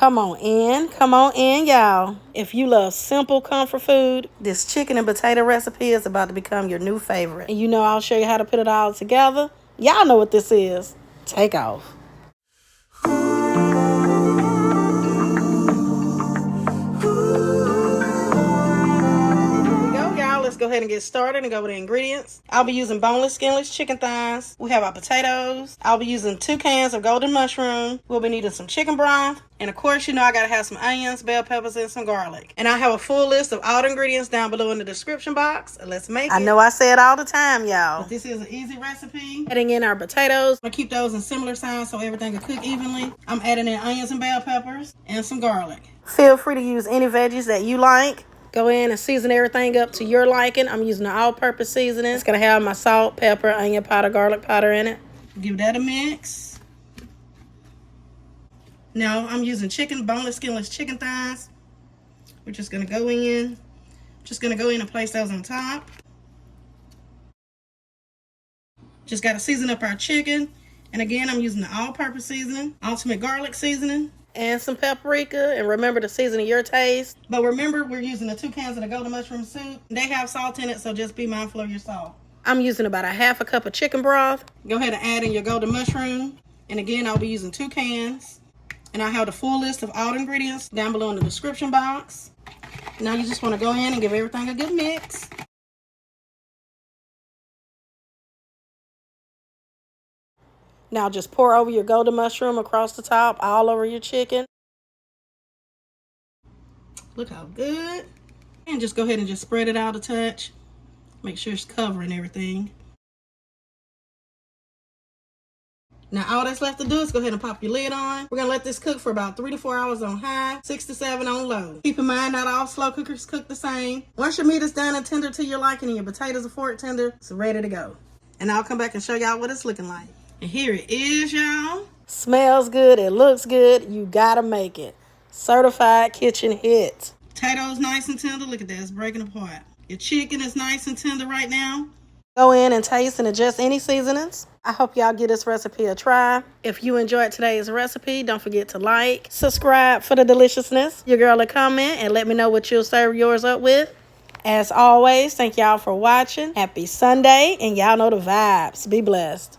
Come on in, y'all. If you love simple comfort food, this chicken and potato recipe is about to become your new favorite. And you know I'll show you how to put it all together. Y'all know what this is. Take off. Let's go ahead and get started and go with the ingredients. I'll be using boneless, skinless chicken thighs. We have our potatoes. I'll be using 2 cans of golden mushroom. We'll be needing some chicken broth. And of course, you know I gotta have some onions, bell peppers, and some garlic. And I have a full list of all the ingredients down below in the description box. Let's make it. I know I say it all the time, y'all, but this is an easy recipe. Adding in our potatoes. I'm gonna keep those in similar size so everything will cook evenly. I'm adding in onions and bell peppers and some garlic. Feel free to use any veggies that you like. Go in and season everything up to your liking. I'm using an all-purpose seasoning. It's going to have my salt, pepper, onion powder, garlic powder in it. Give that a mix. Now I'm using boneless, skinless chicken thighs. We're just going to go in. Just going to go in and place those on top. Just got to season up our chicken. And again, I'm using the all-purpose seasoning, ultimate garlic seasoning, and some paprika, and remember to season to your taste. But remember, we're using the 2 cans of the golden mushroom soup. They have salt in it, so just be mindful of your salt. I'm using about a half a cup of chicken broth. Go ahead and add in your golden mushroom. And again, I'll be using 2 cans. And I have the full list of all the ingredients down below in the description box. Now you just want to go in and give everything a good mix. Now just pour over your golden mushroom across the top, all over your chicken. Look how good. And just go ahead and just spread it out a touch. Make sure it's covering everything. Now all that's left to do is go ahead and pop your lid on. We're going to let this cook for about 3 to 4 hours on high, 6 to 7 on low. Keep in mind, not all slow cookers cook the same. Once your meat is done and tender to your liking and your potatoes are fork tender, it's ready to go. And I'll come back and show y'all what it's looking like. And here it is, y'all. Smells good. It looks good. You gotta make it. Certified kitchen hit. Potatoes nice and tender. Look at that. It's breaking apart. Your chicken is nice and tender right now. Go in and taste and adjust any seasonings. I hope y'all give this recipe a try. If you enjoyed today's recipe, don't forget to like, subscribe for the deliciousness. Your girl will comment and let me know what you'll serve yours up with. As always, thank y'all for watching. Happy Sunday, and y'all know the vibes. Be blessed.